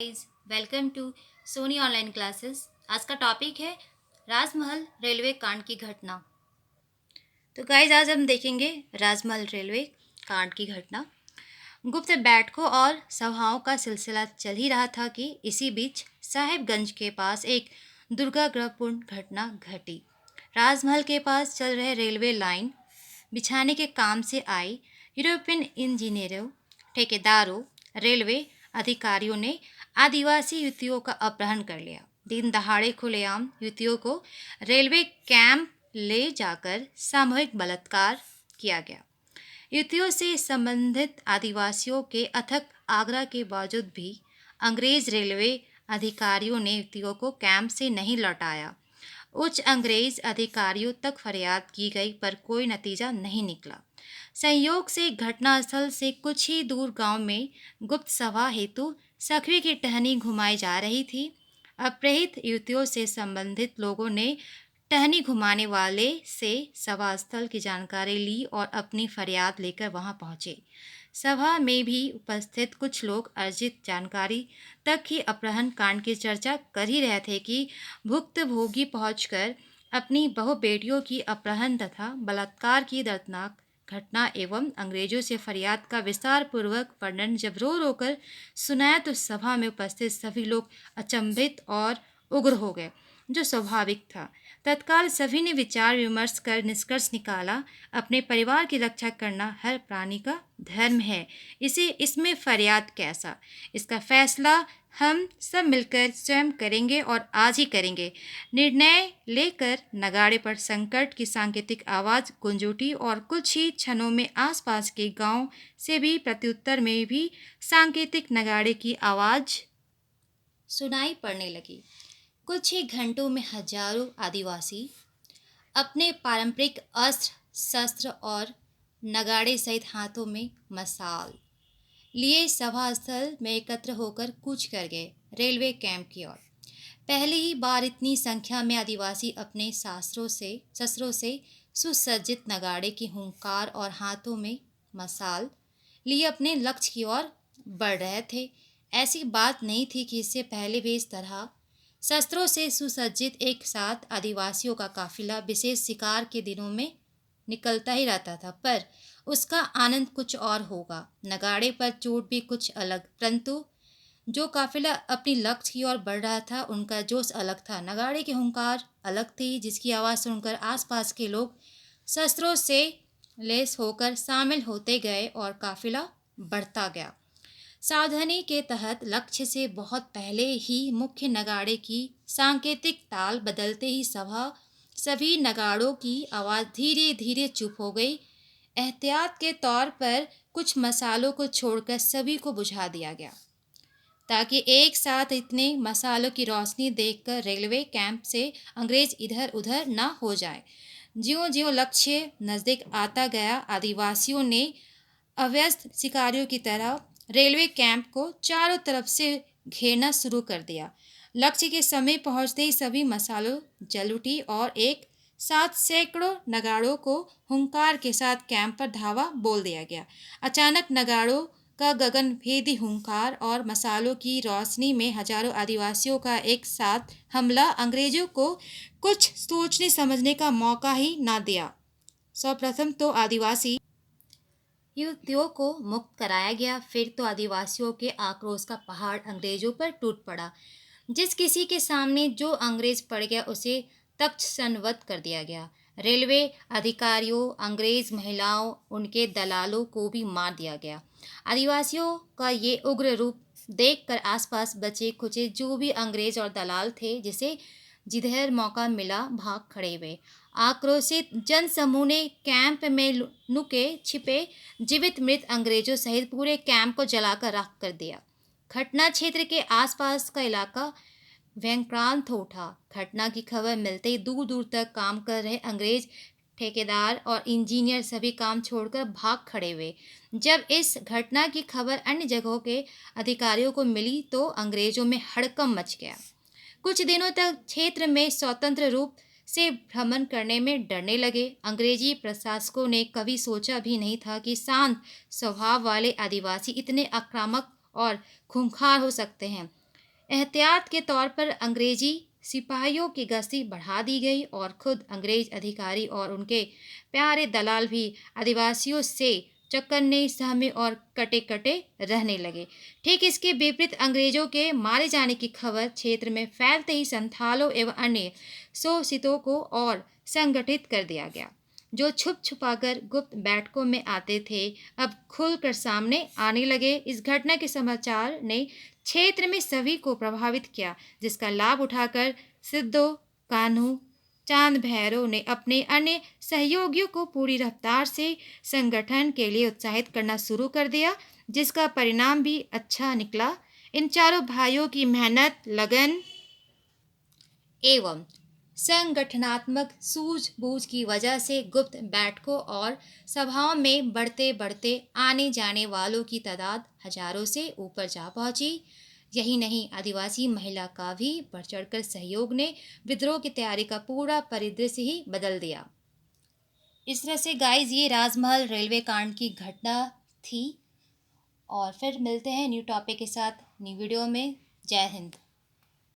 Guys, welcome to Soni online classes. आज का topic है राजमहल रेलवे कांड की घटना। तो गाइस, आज हम देखेंगे राजमहल रेलवे कांड की घटना। गुप्त बैठकों और सभाओं का सिलसिला चल ही रहा था कि इसी बीच साहिबगंज के पास एक दुर्भाग्यपूर्ण घटना घटी। राजमहल के पास चल रहे रेलवे लाइन बिछाने के काम से आए यूरोपियन इंजीनियरों, ठेकेदारों, रेलवे अधिकारियों ने आदिवासी युवतियों का अपहरण कर लिया। दिन दहाड़े खुलेआम युवतियों को रेलवे कैंप ले जाकर सामूहिक बलात्कार किया गया। युवतियों से संबंधित आदिवासियों के अथक आग्रह के बावजूद भी अंग्रेज रेलवे अधिकारियों ने युवतियों को कैंप से नहीं लौटाया। उच्च अंग्रेज अधिकारियों तक फरियाद की गई पर कोई नतीजा नहीं निकला। संयोग से घटनास्थल से कुछ ही दूर गांव में गुप्त सभा हेतु सखी की टहनी घुमाई जा रही थी। अपहृत युवतियों से संबंधित लोगों ने टहनी घुमाने वाले से सभा स्थल की जानकारी ली और अपनी फरियाद लेकर वहां पहुंचे। सभा में भी उपस्थित कुछ लोग अर्जित जानकारी तक ही अपहरण कांड की चर्चा कर ही रहे थे कि भुक्तभोगी पहुंचकर अपनी बहु बेटियों की अपहरण तथा बलात्कार की दर्दनाक घटना एवं अंग्रेजों से फरियाद का विस्तार पूर्वक वर्णन जब रो रो कर सुनाया तो सभा में उपस्थित सभी लोग अचंभित और उग्र हो गए, जो स्वाभाविक था। तत्काल सभी ने विचार विमर्श कर निष्कर्ष निकाला, अपने परिवार की रक्षा करना हर प्राणी का धर्म है। इसमें फरियाद कैसा? इसका फैसला हम सब मिलकर स्वयं करेंगे और आज ही करेंगे। निर्णय लेकर नगाड़े पर संकट की सांकेतिक आवाज गूंज उठी और कुछ ही क्षणों में आसपास के गांव से भी प्रत्युत्तर में भी सांकेतिक नगाड़े की आवाज सुनाई पड़ने लगी। कुछ ही घंटों में हजारों आदिवासी अपने पारंपरिक अस्त्र शस्त्र और नगाड़े सहित हाथों में मशाल लिए सभा स्थल में एकत्र होकर कूच कर गए रेलवे कैंप की ओर। पहली ही बार इतनी संख्या में आदिवासी अपने शस्त्रों से सुसज्जित नगाड़े की हुंकार और हाथों में मशाल लिए अपने लक्ष्य की ओर बढ़ रहे थे। ऐसी बात नहीं थी कि इससे पहले भी इस तरह शस्त्रों से सुसज्जित एक साथ आदिवासियों का काफिला विशेष शिकार के दिनों में निकलता ही रहता था, पर उसका आनंद कुछ और होगा, नगाड़े पर चोट भी कुछ अलग। परंतु जो काफिला अपनी लक्ष्य की ओर बढ़ रहा था उनका जोश अलग था, नगाड़े की हुंकार अलग थी, जिसकी आवाज़ सुनकर आसपास के लोग शस्त्रों से लैस होकर शामिल होते गए और काफिला बढ़ता गया। सावधानी के तहत लक्ष्य से बहुत पहले ही मुख्य नगाड़े की सांकेतिक ताल बदलते ही सभी नगाड़ों की आवाज़ धीरे धीरे चुप हो गई। एहतियात के तौर पर कुछ मसालों को छोड़कर सभी को बुझा दिया गया ताकि एक साथ इतने मसालों की रोशनी देखकर रेलवे कैंप से अंग्रेज इधर उधर न हो जाए। ज्यों ज्यों लक्ष्य नज़दीक आता गया, आदिवासियों ने अव्यस्त शिकारियों की तरह रेलवे कैंप को चारों तरफ से घेरना शुरू कर दिया। लक्ष्य के समय पहुंचते ही सभी मसालों जल उठी और एक साथ सैकड़ों नगाड़ों को हुंकार के साथ कैंप पर धावा बोल दिया गया। अचानक नगाड़ों का गगनभेदी हुंकार और मसालों की रोशनी में हजारों आदिवासियों का एक साथ हमला अंग्रेजों को कुछ सोचने समझने का मौका ही ना दिया। सर्वप्रथम तो आदिवासी युवतियों को मुक्त कराया गया, फिर तो आदिवासियों के आक्रोश का पहाड़ अंग्रेजों पर टूट पड़ा। जिस किसी के सामने जो अंग्रेज पड़ गया उसे तख्तसन्वत कर दिया गया। रेलवे अधिकारियों, अंग्रेज महिलाओं, उनके दलालों को भी मार दिया गया। आदिवासियों का ये उग्र रूप देखकर आसपास बचे खुचे जो भी अंग्रेज और दलाल थे, जिधर मौका मिला भाग खड़े हुए। आक्रोशित जनसमूह ने कैंप में लुके छिपे जीवित मृत अंग्रेजों सहित पूरे कैंप को जलाकर राख कर दिया। घटना क्षेत्र के आसपास का इलाका भयंक्रांत हो उठा। घटना की खबर मिलते ही दूर दूर तक काम कर रहे अंग्रेज ठेकेदार और इंजीनियर सभी काम छोड़कर भाग खड़े हुए। जब इस घटना की खबर अन्य जगहों के अधिकारियों को मिली तो अंग्रेजों में हड़कंप मच गया। कुछ दिनों तक क्षेत्र में स्वतंत्र रूप से भ्रमण करने में डरने लगे। अंग्रेजी प्रशासकों ने कभी सोचा भी नहीं था कि शांत स्वभाव वाले आदिवासी इतने आक्रामक और खूंखार हो सकते हैं। एहतियात के तौर पर अंग्रेजी सिपाहियों की गश्ती बढ़ा दी गई और खुद अंग्रेज अधिकारी और उनके प्यारे दलाल भी आदिवासियों से चौकन्ने सहमे और कटे कटे रहने लगे। ठीक इसके विपरीत अंग्रेजों के मारे जाने की खबर क्षेत्र में फैलते ही संथालों एवं अन्य शोषितों को और संगठित कर दिया गया, जो छुप छुपाकर गुप्त बैठकों में आते थे, अब खुलकर सामने आने लगे। इस घटना के समाचार ने क्षेत्र में सभी को प्रभावित किया, जिसका लाभ उठाकर सिद्धो कान्हू चांद भैरव ने अपने अन्य सहयोगियों को पूरी रफ्तार से संगठन के लिए उत्साहित करना शुरू कर दिया, जिसका परिणाम भी अच्छा निकला। इन चारों भाइयों की मेहनत, लगन एवं संगठनात्मक सूझबूझ की वजह से गुप्त बैठकों और सभाओं में बढ़ते बढ़ते आने जाने वालों की तादाद हजारों से ऊपर जा पहुंची। यही नहीं, आदिवासी महिला का भी बढ़ चढ़कर सहयोग ने विद्रोह की तैयारी का पूरा परिदृश्य ही बदल दिया। इस तरह से गाइस ये राजमहल रेलवे कांड की घटना थी। और फिर मिलते हैं न्यू टॉपिक के साथ न्यू वीडियो में। जय हिंद।